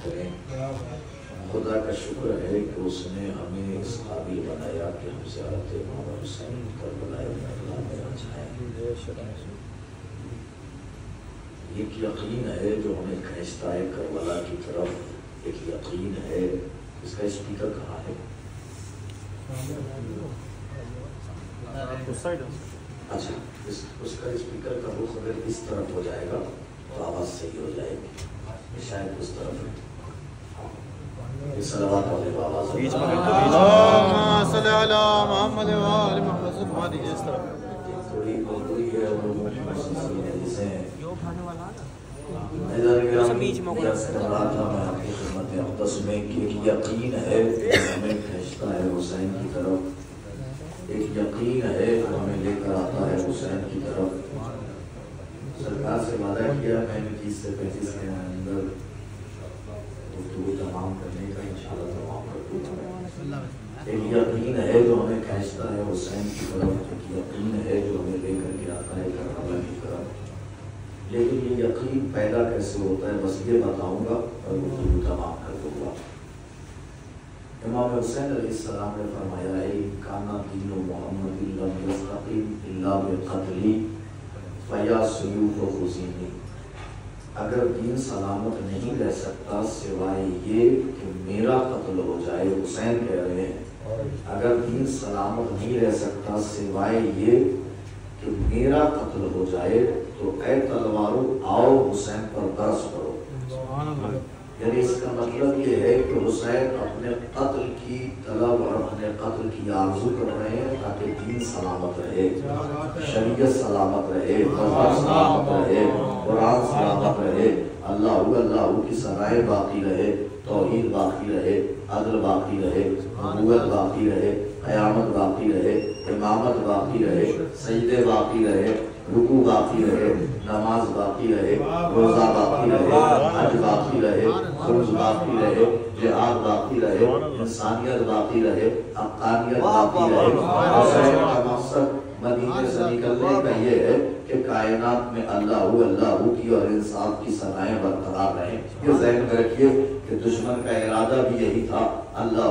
کریں. خدا کا شکر ہے کہ اس نے ہمیں اس قابل بنایا کہ ہم زیارت امام حسین کربلا میں آ جائیں. ایک یقین ہے جو ہمیں کھینچتا ہے کربلا کی طرف. ایک یقین ہے. اس کا اسپیکر کہاں ہے؟ اچھا اس کا اسپیکر کا رخ اگر اس طرف ہو جائے گا تو آواز صحیح ہو جائے گی. شاید اس طرف ہے. صلوات علیہ آواز تھوڑی بلدی ہے میں ایک یقین ہے ہمیں کھینچتا ہے حسین کی طرف. ایک یقین ہے جو ہمیں لے کر آتا ہے حسین کی طرف. سرکار سے وعدہ کیا میں نے 30 سے 35 کے اندر گفتگو تمام کرنے کا انشاءاللہ تمام کر دوں گا. ایک یقین ہے جو ہمیں کھینچتا ہے حسین کی طرف. ایک یقین ہے جو ہمیں لے کر کے آتا ہے کربلا کی طرف. لیکن یہ یقین پیدا کیسے ہوتا ہے بس یہ بتاؤں گا اور گفتگو تمام کر دوں گا. امام حسین علیہ السلام نے فرمایا ہے کانا دین محمد لم یستقیم الا بقتلی فیا سیوف خزینی. اگر دین سلامت نہیں رہ سکتا سوائے یہ کہ میرا قتل ہو جائے. حسین کہہ رہے ہیں اگر دین سلامت نہیں رہ سکتا سوائے یہ کہ میرا قتل ہو جائے تو اے تلوارو آؤ حسین پر برس کرو. یعنی اس کا مطلب یہ ہے کہ حسین اپنے قتل کی طلب اور اپنے قتل کی آرزو کر رہے ہیں تاکہ دین سلامت رہے, شریعت سلامت رہے, مذہب سلامت رہے, قرآن سلامت رہے, اللہ کی سرائے باقی رہے, توحید باقی رہے, عدل باقی رہے, نبوت باقی رہے, قیامت باقی رہے, امامت باقی رہے, سجدے باقی رہے, رکوع باقی رہے, نماز باقی رہے, روزہ باقی رہے, حج باقی رہے, خروج باقی رہے, جہاد باقی رہے, انسانیت باقی رہے, حقانیت باقی رہے. حسین کا مقصد مدینے سے نکلنے کا یہ ہے کہ کائنات میں اللہ کی اور انصاف کی سزائیں برقرار رہیں. یہ ذہن میں رکھیے کہ دشمن کا ارادہ بھی یہی تھا, اللہ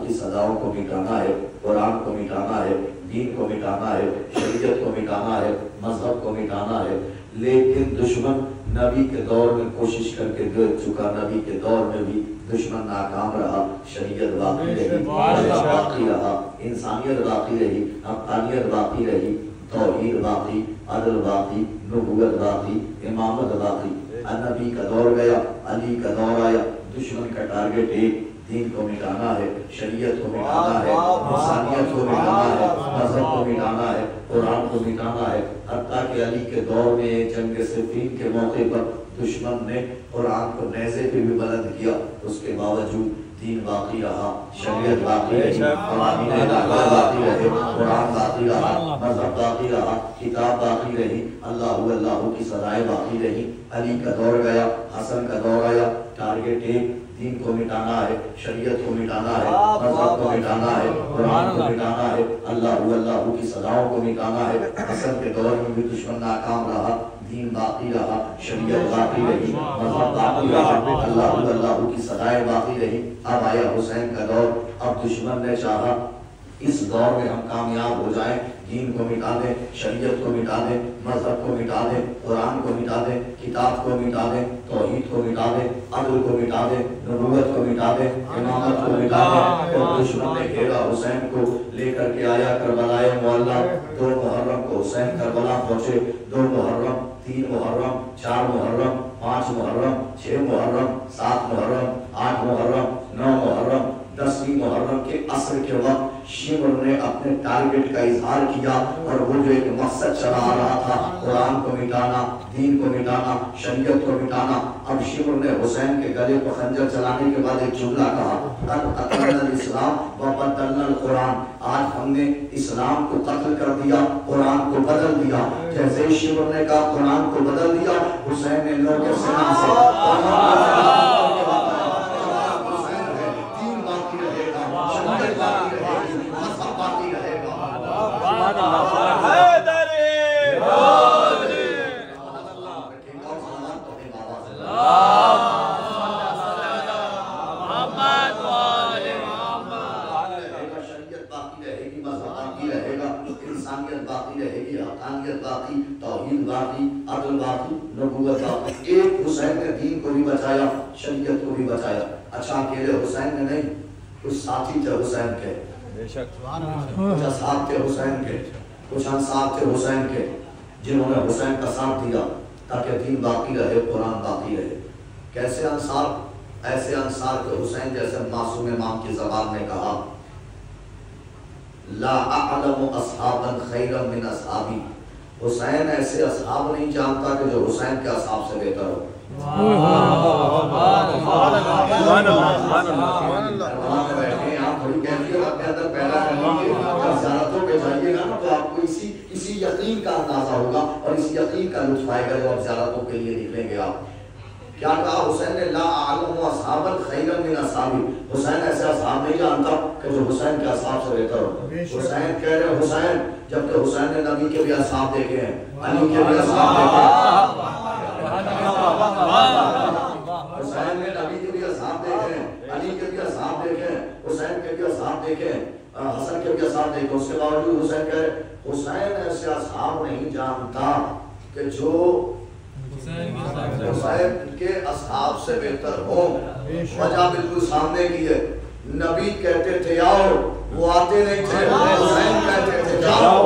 کی سزاؤں کو مٹانا ہے, قرآن کو مٹانا ہے, دین کو مٹانا ہے, شریعت کو مٹانا ہے, مذہب کو مٹانا ہے. لیکن دشمن نبی کے دور میں کوشش کر کے دیکھ چکا, نبی کے دور میں بھی دشمن ناکام رہا, شریعت باقی رہی, مذہب باقی رہا, انسانیت باقی رہی, حقانیت باقی رہی, توحید باقی, عدل باقی, نبوت باقی, امامت باقی. نبی کا دور گیا, علی کا دور آیا, دشمن کا ٹارگٹ ایک, دین کو مٹانا ہے, شریعت کو مٹانا ہے, انسانیت کو مٹانا ہے, مذہب کو مٹانا ہے, قرآن کو مٹانا ہے. حتیٰ کہ علی کے دور میں جنگ صفین کے موقع پر دشمن نے قرآن کو نیزے پہ بھی بلند کیا, اس کے باوجود دین باقی رہا, شریعت باقی رہی, قوانین الہیہ باقی رہے, قرآن باقی رہا, مذہب باقی رہا, کتاب باقی رہی, اللہ کی سزائیں باقی رہی. علی کا دور گیا, حسن کا دور آیا, ٹارگٹ ایک, دین کو مٹانا ہے, شریعت کو مٹانا ہے, مذہب کو مٹانا ہے, قرآن کو مٹانا ہے, اللہ کی سزاؤں کو مٹانا ہے. حسن کے دور میں بھی دشمن ناکام رہا, دین باقی رہا, شریعت باقی رہی, مذہب باقی رہا, اللہ کی سزائیں باقی رہی. اب آیا حسین کا دور. اب دشمن نے چاہا اس دور میں ہم کامیاب ہو جائیں, دین کو مٹا دیں, شریعت کو مٹا دیں, مذہب کو مٹا دیں, قرآن کو مٹا دیں, کتاب کو مٹا دیں, توحید کو مٹا دیں, عدل کو مٹا دیں, نبوت کو مٹا دیں, امامت کو مٹا دیں. اور دشمن نے گھیرا حسین کو, لے کر کے آیا کربلائے معلیٰ. 2 محرم کو حسین کربلا پہنچے. 2 محرم, 3 محرم, 4 محرم, 5 محرم, 6 محرم, 7 محرم, 8 محرم, 9 محرم, 10ویں محرم کے عصر کے وقت شمر نے اپنے ٹارگٹ کا اظہار کیا. اور وہ جو ایک مقصد چلا آ رہا تھا, قرآن کو مٹانا, دین کو مٹانا, شریعت کو مٹانا, اب شمر نے حسین کے گلے پر خنجر چلانے کے بعد ایک جملہ کہا, قد قتلنا الاسلام وبدلنا القرآن. آج ہم نے اسلام کو قتل کر دیا, قرآن کو بدل دیا. جیسے شمر نے کہا قرآن کو بدل دیا, حسین نے لوگ کے سینہ سے انسانیت باقی، توحید باقی، عدل باقی، نبوت باقی۔ ایک حسین نے دین کو بھی بچایا، شریعت کو بھی بچایا۔ اچھا اکیلے حسین نے نہیں، کچھ ساتھی تھے حسین کے، کچھ اصحاب تھے حسین کے، کچھ انصار تھے حسین کے، جنہوں نے حسین کا ساتھ دیا تاکہ دین باقی رہے، قرآن باقی رہے۔ کیسے انصار؟ ایسے انصار کے حسین جیسے معصوم امام کی زبان نے کہا لا اعلم اصحابا خیرا من اصحابی، حسین ایسے اصحاب نہیں جانتا کہ جو حسین کے اصحاب سے بہتر ہو۔ زیارتوں پہ جائیے گا تو آپ کو اسی یقین کا اندازہ ہوگا اور اسی یقین کا لطف آئے گا جو آپ زیارتوں کے لیے نکلیں گے۔ آپ کیا کہا حسین نے؟ لا اعلم اصحابا خیرا من اصحابی، حسین ایسے اصحاب نہیں جانتا کہ جو حسین کے اصحاب سے بہتر ہو۔ حسین کہہ رہے حسین، جبکہ حسین نے نبی کے بھی اصحاب دیکھے ہیں، علی کے بھی اصحاب دیکھے ہیں، حسین نے نبی کے بھی اصحاب دیکھے ہیں، علی کے بھی اصحاب دیکھے ہیں، حسین کے بھی اصحاب دیکھے ہیں، حسن کے بھی اصحاب دیکھے۔ اس کے باوجود حسین کہہ رہے حسین ایسے اصحاب نہیں جانتا کہ جو حسین کے اصحاب سے بہتر ہوں۔ وجہ بالکل سامنے کی ہے، نبی کہتے تھے آؤ، وہ آتے نہیں تھے، حسین کہتے تھے جاؤ۔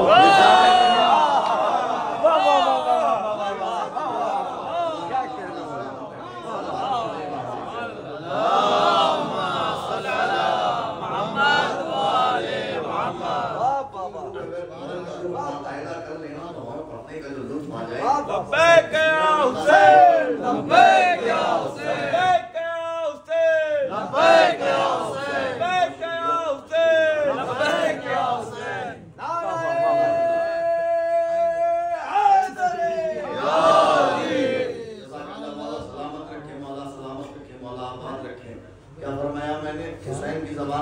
لبیک یا حسین، لبیک یا حسین، لبیک یا حسین، لبیک یا حسین، لبیک یا حسین، لبیک یا حسین۔ نعرہ حیدری یا علی۔ مولا سلامت رکھے، مولا سلامت رکھے، مولا آباد رکھے۔ کیا فرمایا میں نے؟ حسین کی زبان